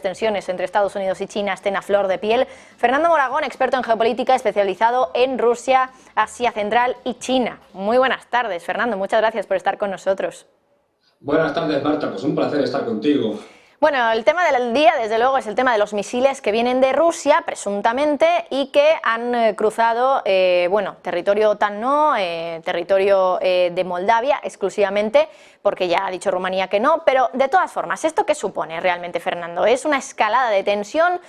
tensiones entre Estados Unidos y China estén a flor de piel. Fernando Moragón, experto en geopolítica, especializado en Rusia, Asia Central y China. Muy buenas tardes, Fernando. Muchas gracias por estar con nosotros. Buenas tardes, Marta. Pues un placer estar contigo. Bueno, el tema del día, desde luego, es el tema de los misiles que vienen de Rusia, presuntamente, y que han cruzado, territorio OTAN no, territorio de Moldavia exclusivamente, porque ya ha dicho Rumanía que no, pero de todas formas, ¿esto qué supone realmente, Fernando? ¿Es una escalada de tensión?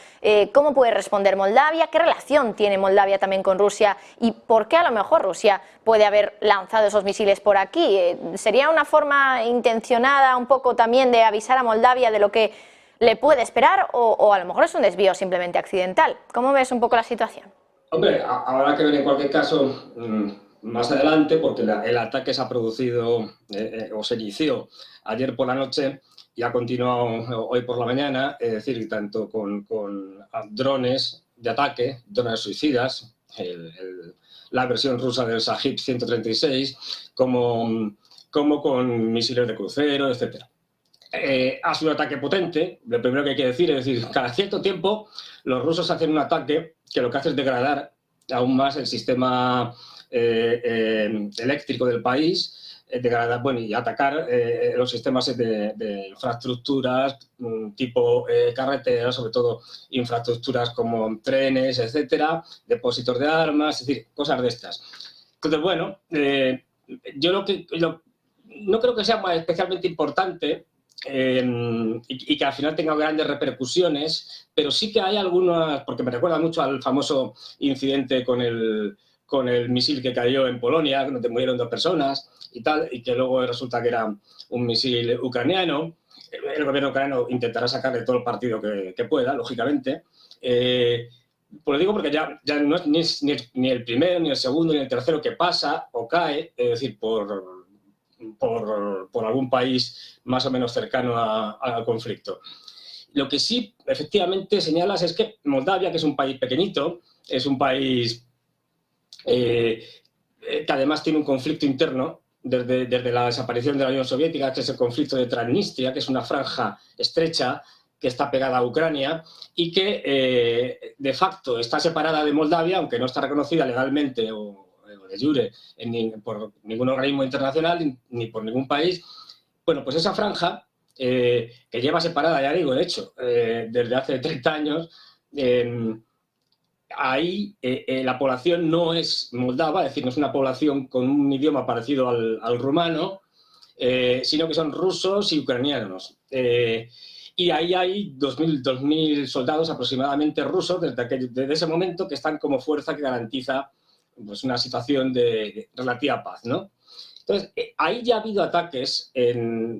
¿Cómo puede responder Moldavia? ¿Qué relación tiene Moldavia también con Rusia? ¿Y por qué a lo mejor Rusia puede haber lanzado esos misiles por aquí? ¿Sería una forma intencionada un poco también de avisar a Moldavia de lo que le puede esperar o a lo mejor es un desvío simplemente accidental? ¿Cómo ves un poco la situación? Hombre, habrá que ver en cualquier caso más adelante, porque el ataque se ha producido o se inició ayer por la noche y ha continuado hoy por la mañana, es decir, tanto con drones de ataque, drones suicidas, la versión rusa del Sajid 136, como con misiles de crucero, etcétera. Ha sido un ataque potente, lo primero que hay que decir, es decir, cada cierto tiempo los rusos hacen un ataque que lo que hace es degradar aún más el sistema eléctrico del país, degradar, y atacar los sistemas de infraestructuras tipo carreteras, sobre todo infraestructuras como trenes, etcétera, depósitos de armas, es decir, cosas de estas. Entonces, yo no creo que sea especialmente importante y que al final tenga grandes repercusiones, pero sí que hay algunas, porque me recuerda mucho al famoso incidente con el misil que cayó en Polonia, donde murieron 2 personas y tal, y que luego resulta que era un misil ucraniano. El gobierno ucraniano intentará sacarle todo el partido que pueda, lógicamente. Pues lo digo porque ya no es ni el primero, ni el segundo, ni el tercero que pasa o cae, es decir, por algún país más o menos cercano al conflicto. Lo que sí, efectivamente, señalas es que Moldavia, que es un país pequeñito, es un país que además tiene un conflicto interno desde la desaparición de la Unión Soviética, que es el conflicto de Transnistria, que es una franja estrecha que está pegada a Ucrania y que de facto está separada de Moldavia, aunque no está reconocida legalmente o de jure por ningún organismo internacional ni por ningún país. Bueno, pues esa franja, que lleva separada, ya digo, de hecho, desde hace 30 años, ahí la población no es moldava, es decir, no es una población con un idioma parecido al rumano, sino que son rusos y ucranianos. Y ahí hay 2.000 soldados aproximadamente rusos desde ese momento que están como fuerza que garantiza pues, una situación de relativa paz, ¿no? Entonces, ahí ya ha habido ataques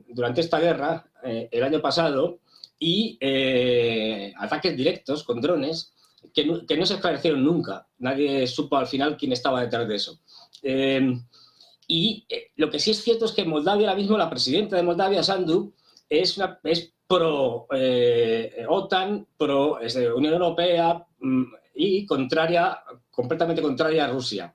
durante esta guerra, el año pasado, y ataques directos con drones que no se esclarecieron nunca. Nadie supo al final quién estaba detrás de eso. Lo que sí es cierto es que Moldavia, ahora mismo, la presidenta de Moldavia, Sandu, es pro OTAN, pro Unión Europea y completamente contraria a Rusia.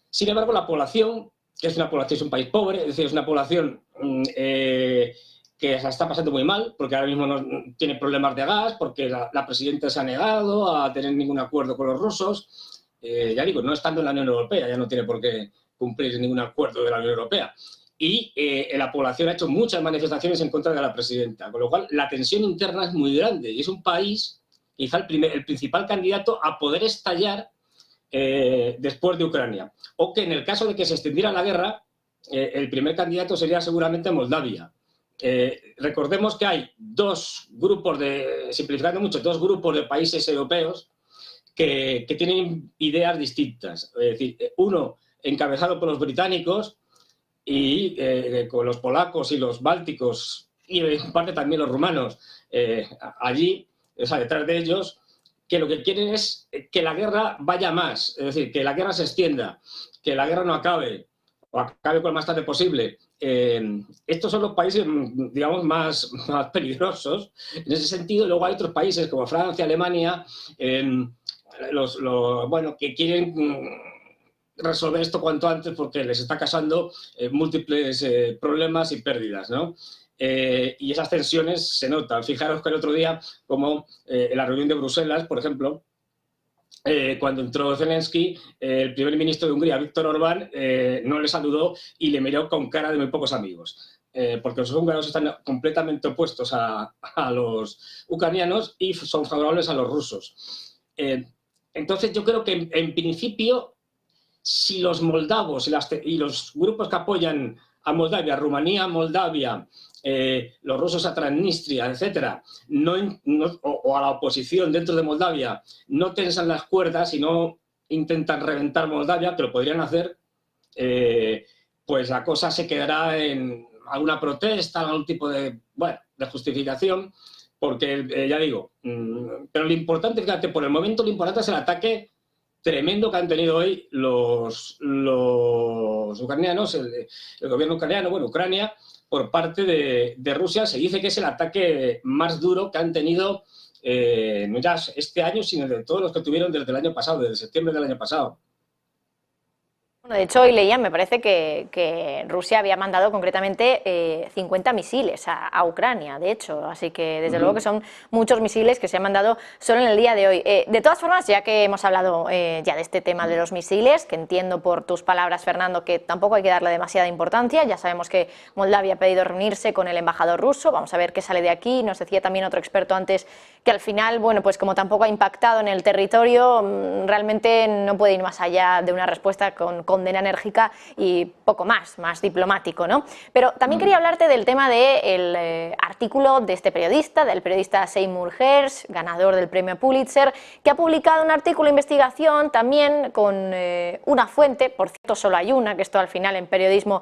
Sin embargo, la población, que es un país pobre, es decir, es una población que se está pasando muy mal, porque ahora mismo no tiene problemas de gas, porque la presidenta se ha negado a tener ningún acuerdo con los rusos. Ya digo, no estando en la Unión Europea, ya no tiene por qué cumplir ningún acuerdo de la Unión Europea. Y la población ha hecho muchas manifestaciones en contra de la presidenta, con lo cual la tensión interna es muy grande y es un país, quizá el principal candidato a poder estallar después de Ucrania. O que en el caso de que se extendiera la guerra, el primer candidato sería seguramente Moldavia. Recordemos que hay simplificando mucho, dos grupos de países europeos que tienen ideas distintas. Es decir, uno encabezado por los británicos y con los polacos y los bálticos y en parte también los rumanos allí, o sea, detrás de ellos, que lo que quieren es que la guerra vaya más, es decir, que la guerra se extienda, que la guerra no acabe o acabe lo más tarde posible. Estos son los países, digamos, más peligrosos en ese sentido. Luego hay otros países como Francia, Alemania, que quieren resolver esto cuanto antes porque les está causando múltiples problemas y pérdidas, ¿no? y esas tensiones se notan. Fijaros que el otro día, como en la reunión de Bruselas, por ejemplo, cuando entró Zelensky, el primer ministro de Hungría, Viktor Orbán, no le saludó y le miró con cara de muy pocos amigos. Porque los húngaros están completamente opuestos a los ucranianos y son favorables a los rusos. Entonces yo creo que en principio, si los moldavos y los grupos que apoyan a Moldavia, Rumanía, Moldavia, los rusos a Transnistria, etcétera, o a la oposición dentro de Moldavia, no tensan las cuerdas y no intentan reventar Moldavia, que lo podrían hacer, pues la cosa se quedará en alguna protesta, algún tipo de justificación, porque ya digo, pero lo importante, fíjate, por el momento lo importante es el ataque tremendo que han tenido hoy los ucranianos, el gobierno ucraniano, Ucrania, por parte de Rusia. Se dice que es el ataque más duro que han tenido no ya este año, sino de todos los que tuvieron desde el año pasado, desde septiembre del año pasado. De hecho, hoy leía, me parece que Rusia había mandado concretamente 50 misiles a Ucrania, de hecho, así que desde luego que son muchos misiles que se han mandado solo en el día de hoy. De todas formas, ya que hemos hablado ya de este tema de los misiles, que entiendo por tus palabras, Fernando, que tampoco hay que darle demasiada importancia, ya sabemos que Moldavia ha pedido reunirse con el embajador ruso, vamos a ver qué sale de aquí. Nos decía también otro experto antes que al final, bueno, pues como tampoco ha impactado en el territorio, realmente no puede ir más allá de una respuesta con condena enérgica y poco más diplomático, ¿no? Pero también quería hablarte del tema del artículo de este periodista, del periodista Seymour Hersh, ganador del premio Pulitzer, que ha publicado un artículo de investigación también con una fuente, por cierto solo hay una, que esto al final en periodismo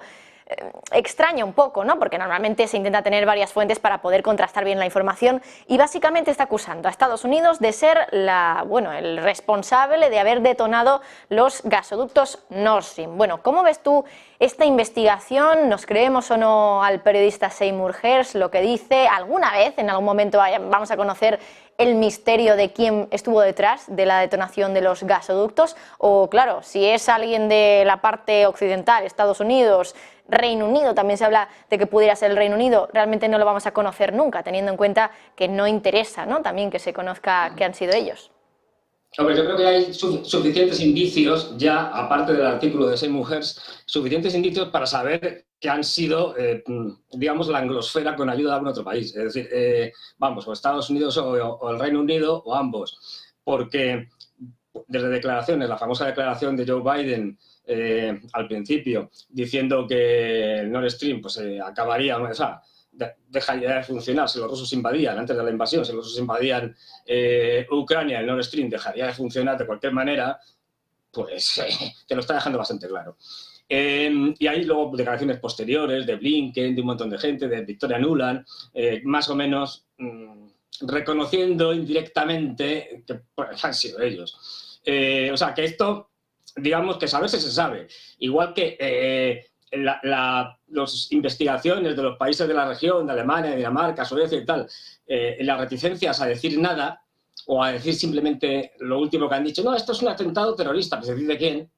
extraña un poco, ¿no? Porque normalmente se intenta tener varias fuentes para poder contrastar bien la información, y básicamente está acusando a Estados Unidos de ser el responsable de haber detonado los gasoductos Nord Stream. Bueno, ¿cómo ves tú esta investigación? ¿Nos creemos o no al periodista Seymour Hersh lo que dice? ¿Alguna vez, en algún momento, vamos a conocer el misterio de quién estuvo detrás de la detonación de los gasoductos? O claro, si es alguien de la parte occidental, Estados Unidos, Reino Unido, también se habla de que pudiera ser el Reino Unido, realmente no lo vamos a conocer nunca, teniendo en cuenta que no interesa, ¿no?, también que se conozca que han sido ellos. Hombre, yo creo que hay suficientes indicios ya, aparte del artículo de Seymour Hersh, suficientes indicios para saber que han sido, digamos, la anglosfera con ayuda de algún otro país. Es decir, o Estados Unidos o el Reino Unido o ambos. Porque desde declaraciones, la famosa declaración de Joe Biden al principio, diciendo que el Nord Stream acabaría, o sea, dejaría de funcionar si los rusos invadían, antes de la invasión, si los rusos invadían Ucrania, el Nord Stream dejaría de funcionar de cualquier manera, pues te lo está dejando bastante claro. Y hay luego declaraciones posteriores de Blinken, de un montón de gente, de Victoria Nuland, más o menos reconociendo indirectamente que han sido ellos. O sea, que esto, digamos que saberse se sabe. Igual que las investigaciones de los países de la región, de Alemania, Dinamarca, Suecia y tal, las reticencias a decir nada o a decir simplemente lo último que han dicho, no, esto es un atentado terrorista, pues decir de quién,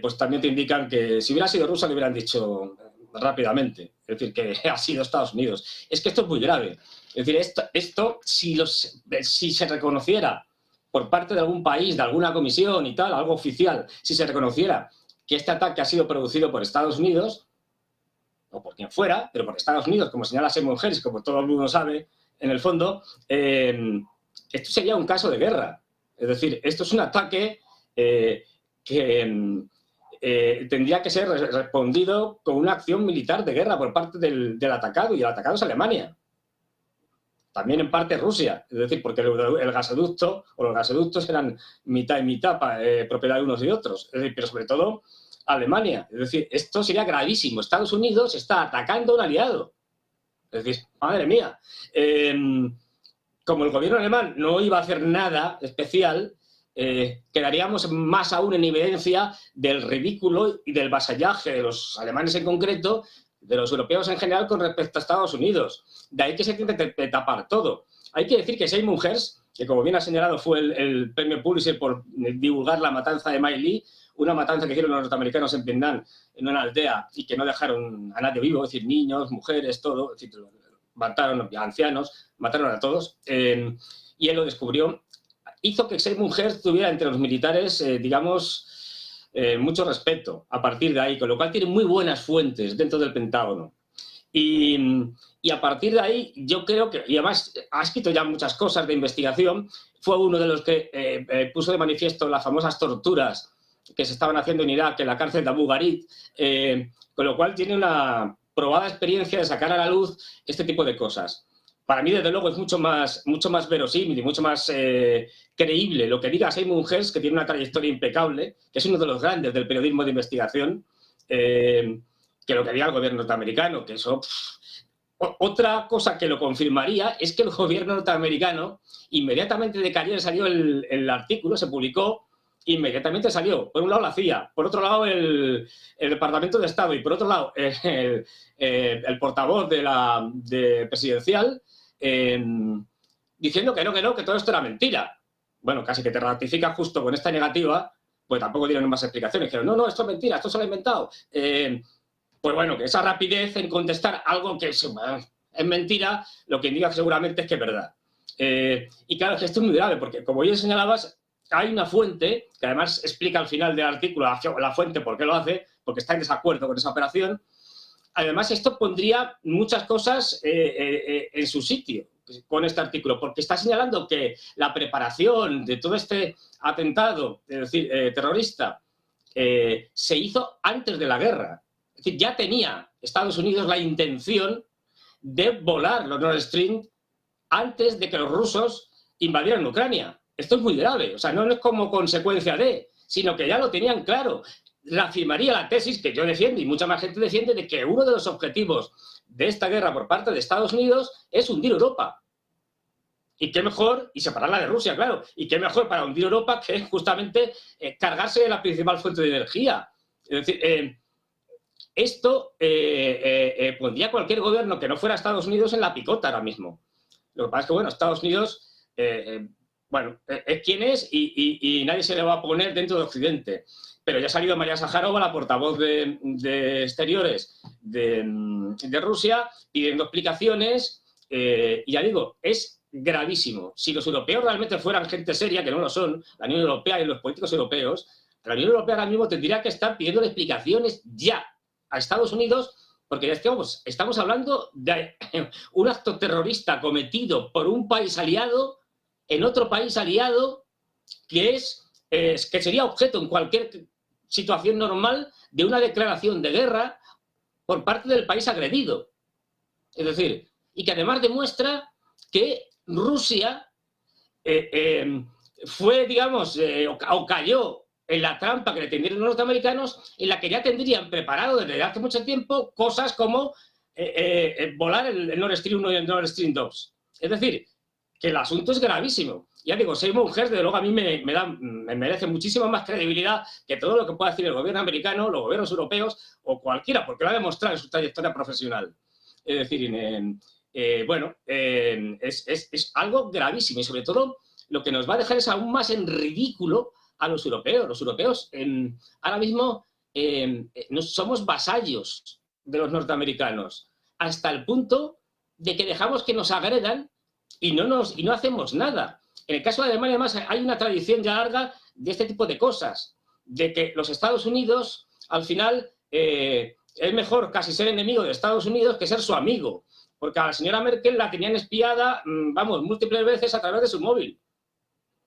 pues también te indican que si hubiera sido Rusia lo hubieran dicho rápidamente, es decir, que ha sido Estados Unidos. Es que esto es muy grave. Es decir, esto si se reconociera por parte de algún país, de alguna comisión y tal, algo oficial, si se reconociera que este ataque ha sido producido por Estados Unidos, o por quien fuera, pero por Estados Unidos, como señala Seymour Hersh, como todo el mundo sabe, en el fondo, esto sería un caso de guerra. Es decir, esto es un ataque que tendría que ser respondido con una acción militar de guerra por parte del atacado, y el atacado es Alemania. También en parte Rusia, es decir, porque el gasoducto o los gasoductos eran mitad y mitad, propiedad de unos y otros, es decir, pero sobre todo Alemania. Es decir, esto sería gravísimo. Estados Unidos está atacando a un aliado. Es decir, madre mía. Como el gobierno alemán no iba a hacer nada especial, quedaríamos más aún en evidencia del ridículo y del vasallaje de los alemanes en concreto, de los europeos en general, con respecto a Estados Unidos. De ahí que se tiene que tapar todo. Hay que decir que Seymour Hersh, que como bien ha señalado fue el premio Pulitzer por divulgar la matanza de Mei Li, una matanza que hicieron los norteamericanos en Vietnam, en una aldea, y que no dejaron a nadie vivo, es decir, niños, mujeres, todo, es decir, mataron a ancianos, mataron a todos, y él lo descubrió. Hizo que ser mujer tuviera entre los militares, digamos, mucho respeto a partir de ahí, con lo cual tiene muy buenas fuentes dentro del Pentágono. Y a partir de ahí, yo creo que, y además ha escrito ya muchas cosas de investigación, fue uno de los que puso de manifiesto las famosas torturas que se estaban haciendo en Irak, en la cárcel de Abu Ghraib, con lo cual tiene una probada experiencia de sacar a la luz este tipo de cosas. Para mí, desde luego, es mucho más verosímil y mucho más creíble lo que diga Seymour Hersh, que tiene una trayectoria impecable, que es uno de los grandes del periodismo de investigación, que lo que diga el gobierno norteamericano, que eso... Otra cosa que lo confirmaría es que el gobierno norteamericano, inmediatamente de que ayer salió el artículo, se publicó, inmediatamente salió. Por un lado la CIA, por otro lado el Departamento de Estado y por otro lado el portavoz de presidencial diciendo que no, que todo esto era mentira. Bueno, casi que te ratifica justo con esta negativa, pues tampoco dieron más explicaciones. Dijeron, no, esto es mentira, esto se lo ha inventado. Pues bueno, que esa rapidez en contestar algo que es mentira, lo que indica que seguramente es que es verdad. Y claro, es que esto es muy grave, porque como ya señalabas, hay una fuente, que además explica al final del artículo la fuente por qué lo hace, porque está en desacuerdo con esa operación. Además, esto pondría muchas cosas en su sitio con este artículo, porque está señalando que la preparación de todo este atentado, es decir, terrorista, se hizo antes de la guerra. Es decir, ya tenía Estados Unidos la intención de volar los Nord Stream antes de que los rusos invadieran Ucrania. Esto es muy grave, o sea, no es como consecuencia de, sino que ya lo tenían claro. Reafirmaría la tesis que yo defiendo y mucha más gente defiende de que uno de los objetivos de esta guerra por parte de Estados Unidos es hundir Europa. Y qué mejor, y separarla de Rusia, claro, y qué mejor para hundir Europa que justamente cargarse de la principal fuente de energía. Es decir, esto pondría cualquier gobierno que no fuera Estados Unidos en la picota ahora mismo. Lo que pasa es que, bueno, Estados Unidos, es quien es y nadie se le va a poner dentro de Occidente. Pero ya ha salido María Sájarova, la portavoz de Exteriores de Rusia, pidiendo explicaciones. Y ya digo, es gravísimo. Si los europeos realmente fueran gente seria, que no lo son, la Unión Europea y los políticos europeos, la Unión Europea ahora mismo tendría que estar pidiendo explicaciones ya a Estados Unidos, porque ya estamos hablando de un acto terrorista cometido por un país aliado en otro país aliado que sería objeto en cualquier situación normal de una declaración de guerra por parte del país agredido. Es decir, y que además demuestra que Rusia fue, digamos, o cayó en la trampa que le tendieron los norteamericanos, en la que ya tendrían preparado desde hace mucho tiempo cosas como volar el Nord Stream 1 y el Nord Stream 2. Es decir, que el asunto es gravísimo. Ya digo, Seymour Hersh, desde luego, a mí me merece muchísima más credibilidad que todo lo que pueda decir el gobierno americano, los gobiernos europeos o cualquiera, porque lo ha demostrado en su trayectoria profesional. Es decir, es algo gravísimo y sobre todo lo que nos va a dejar es aún más en ridículo a los europeos. Los europeos ahora mismo somos vasallos de los norteamericanos hasta el punto de que dejamos que nos agredan y no hacemos nada. En el caso de Alemania, además, hay una tradición ya larga de este tipo de cosas, de que los Estados Unidos, al final, es mejor casi ser enemigo de Estados Unidos que ser su amigo, porque a la señora Merkel la tenían espiada, múltiples veces a través de su móvil.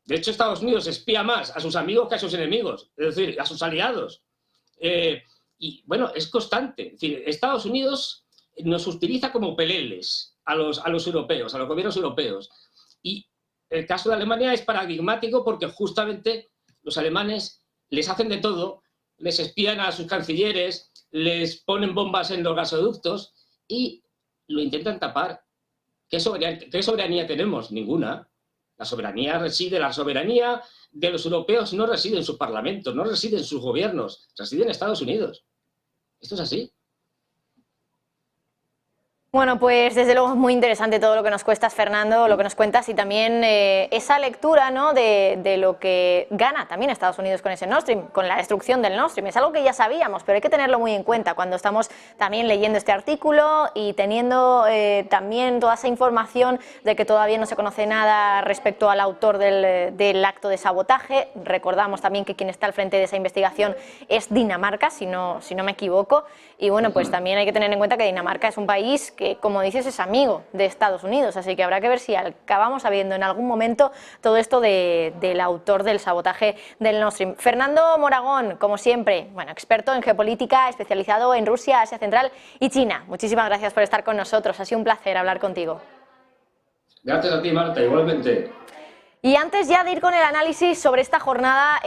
De hecho, Estados Unidos espía más a sus amigos que a sus enemigos, es decir, a sus aliados. Y, bueno, es constante. Es decir, Estados Unidos nos utiliza como peleles a los europeos, a los gobiernos europeos. Y el caso de Alemania es paradigmático porque justamente los alemanes les hacen de todo, les espían a sus cancilleres, les ponen bombas en los gasoductos y lo intentan tapar. ¿Qué soberanía tenemos? Ninguna. La soberanía de los europeos no reside en sus parlamentos, no reside en sus gobiernos, reside en Estados Unidos. Esto es así. Bueno, pues desde luego es muy interesante todo lo que nos cuentas, Fernando, lo que nos cuentas y también esa lectura, ¿no?, de lo que gana también Estados Unidos con ese Nord Stream, con la destrucción del Nord Stream. Es algo que ya sabíamos, pero hay que tenerlo muy en cuenta cuando estamos también leyendo este artículo y teniendo también toda esa información de que todavía no se conoce nada respecto al autor del acto de sabotaje. Recordamos también que quien está al frente de esa investigación es Dinamarca, si no me equivoco. Y bueno, pues también hay que tener en cuenta que Dinamarca es un país que, como dices, es amigo de Estados Unidos, así que habrá que ver si acabamos sabiendo en algún momento todo esto del autor del sabotaje del Nord Stream. Fernando Moragón, como siempre, bueno, experto en geopolítica, especializado en Rusia, Asia Central y China. Muchísimas gracias por estar con nosotros, ha sido un placer hablar contigo. Gracias a ti, Marta, igualmente. Y antes ya de ir con el análisis sobre esta jornada